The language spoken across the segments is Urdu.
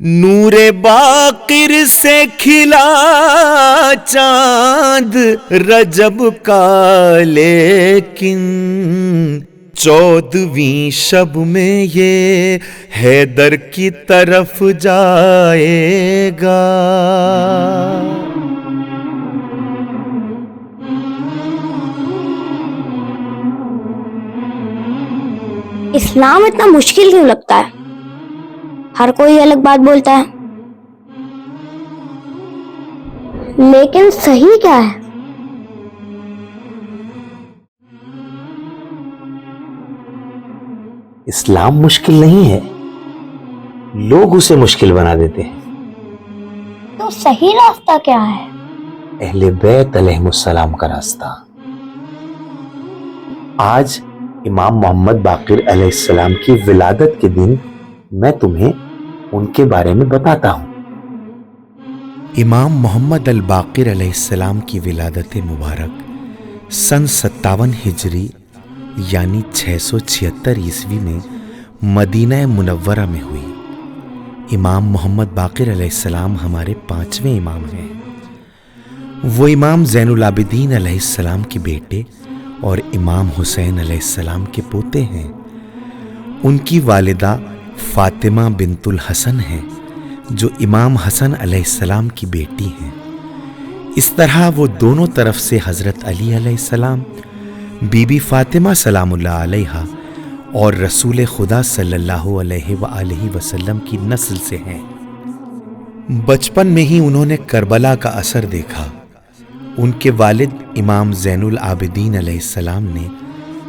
نور باقر سے کھلا چاند رجب کا، لیکن 14ویں شب میں یہ حیدر کی طرف جائے گا۔ اسلام اتنا مشکل کیوں لگتا ہے؟ ہر کوئی الگ بات بولتا ہے، لیکن صحیح کیا ہے؟ اسلام مشکل نہیں ہے، لوگ اسے مشکل بنا دیتے ہیں۔ تو صحیح راستہ کیا ہے؟ اہل بیت علیہ السلام کا راستہ۔ آج امام محمد باقر علیہ السلام کی ولادت کے دن میں تمہیں ان کے بارے میں بتاتا ہوں۔ امام محمد الباقر علیہ السلام کی ولادت مبارک سن 57 ہجری یعنی 676 عیسوی میں مدینہ منورہ میں ہوئی۔ امام محمد باقر علیہ السلام ہمارے 5ویں امام ہیں۔ وہ امام زین العابدین علیہ السلام کے بیٹے اور امام حسین علیہ السلام کے پوتے ہیں۔ ان کی والدہ فاطمہ بنت الحسن ہیں جو امام حسن علیہ السلام کی بیٹی ہیں۔ اس طرح وہ دونوں طرف سے حضرت علی علیہ السلام، بی بی فاطمہ سلام اللہ علیہا اور رسول خدا صلی اللہ علیہ وآلہ وسلم کی نسل سے ہیں۔ بچپن میں ہی انہوں نے کربلا کا اثر دیکھا۔ ان کے والد امام زین العابدین علیہ السلام نے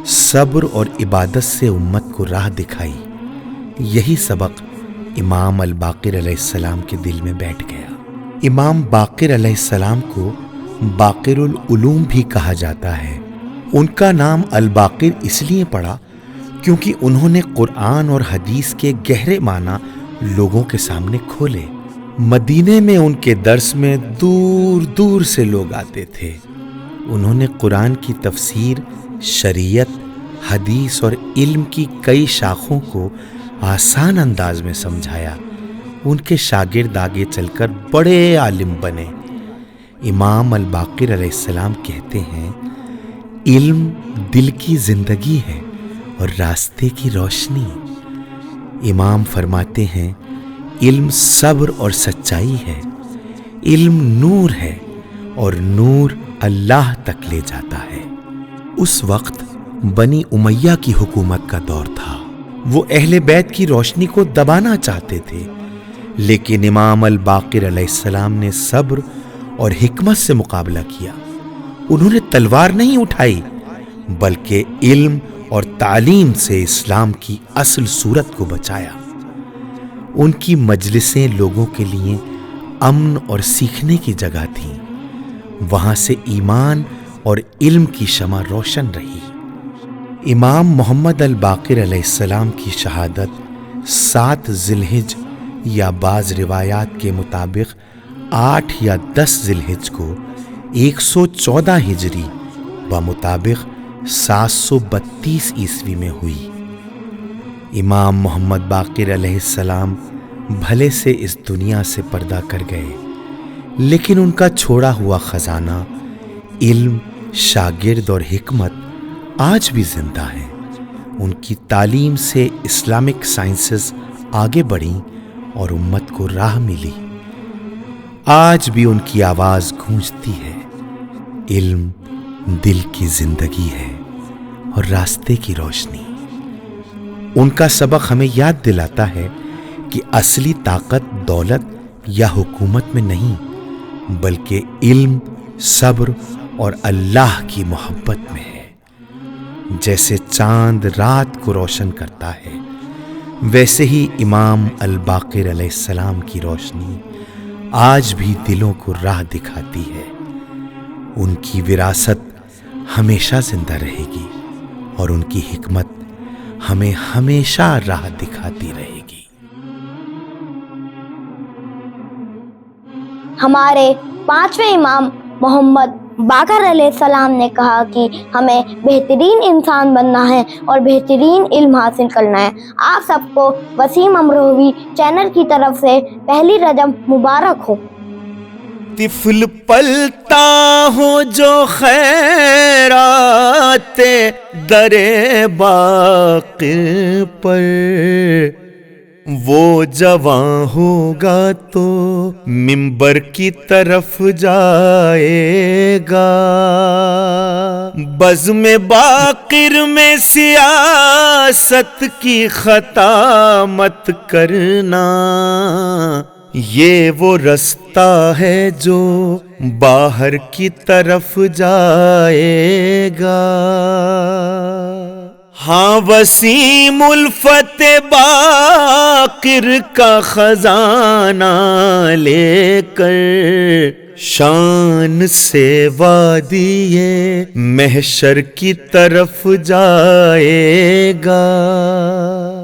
صبر اور عبادت سے امت کو راہ دکھائی۔ یہی سبق امام الباقر علیہ السلام کے دل میں بیٹھ گیا۔ امام باقر علیہ السلام کو باقر العلوم بھی کہا جاتا ہے۔ ان کا نام الباقر اس لیے پڑا کیونکہ انہوں نے قرآن اور حدیث کے گہرے معنی لوگوں کے سامنے کھولے۔ مدینے میں ان کے درس میں دور دور سے لوگ آتے تھے۔ انہوں نے قرآن کی تفسیر، شریعت، حدیث اور علم کی کئی شاخوں کو آسان انداز میں سمجھایا۔ ان کے شاگرد آگے چل کر بڑے عالم بنے۔ امام الباقر علیہ السلام کہتے ہیں، علم دل کی زندگی ہے اور راستے کی روشنی۔ امام فرماتے ہیں، علم صبر اور سچائی ہے، علم نور ہے اور نور اللہ تک لے جاتا ہے۔ اس وقت بنی امیہ کی حکومت کا دور تھا۔ وہ اہل بیت کی روشنی کو دبانا چاہتے تھے، لیکن امام الباقر علیہ السلام نے صبر اور حکمت سے مقابلہ کیا۔ انہوں نے تلوار نہیں اٹھائی بلکہ علم اور تعلیم سے اسلام کی اصل صورت کو بچایا۔ ان کی مجلسیں لوگوں کے لیے امن اور سیکھنے کی جگہ تھیں۔ وہاں سے ایمان اور علم کی شمع روشن رہی۔ امام محمد الباقر علیہ السلام کی شہادت 7 ذی الحجہ یا بعض روایات کے مطابق 8 یا 10 ذی الحجہ کو 114 ہجری بمطابق 732 عیسوی میں ہوئی۔ امام محمد باقر علیہ السلام بھلے سے اس دنیا سے پردہ کر گئے، لیکن ان کا چھوڑا ہوا خزانہ علم، شاگرد اور حکمت آج بھی زندہ ہے۔ ان کی تعلیم سے اسلامک سائنسز آگے بڑھیں اور امت کو راہ ملی۔ آج بھی ان کی آواز گونجتی ہے، علم دل کی زندگی ہے اور راستے کی روشنی۔ ان کا سبق ہمیں یاد دلاتا ہے کہ اصلی طاقت دولت یا حکومت میں نہیں، بلکہ علم، صبر اور اللہ کی محبت میں ہے۔ جیسے چاند رات کو روشن کرتا ہے، ویسے ہی امام الباقر علیہ السلام کی روشنی آج بھی دلوں کو راہ دکھاتی ہے۔ ان کی وراثت ہمیشہ زندہ رہے گی اور ان کی حکمت ہمیں ہمیشہ راہ دکھاتی رہے گی۔ ہمارے 5ویں امام محمد باقر علیہ السلام نے کہا کہ ہمیں بہترین انسان بننا ہے اور بہترین علم حاصل کرنا ہے۔ آپ سب کو وسیم امروہوی چینل کی طرف سے پہلی رجب مبارک ہو۔ طفل پلتا ہو جو خیرات در باقر پر، وہ جوان ہوگا تو منبر کی طرف جائے گا۔ بزم باقر میں سیاست کی خطا مت کرنا، یہ وہ رستہ ہے جو باہر کی طرف جائے گا۔ ہاں وسیم الفت باقر کا خزانہ لے کر شان سے وادی محشر کی طرف جائے گا۔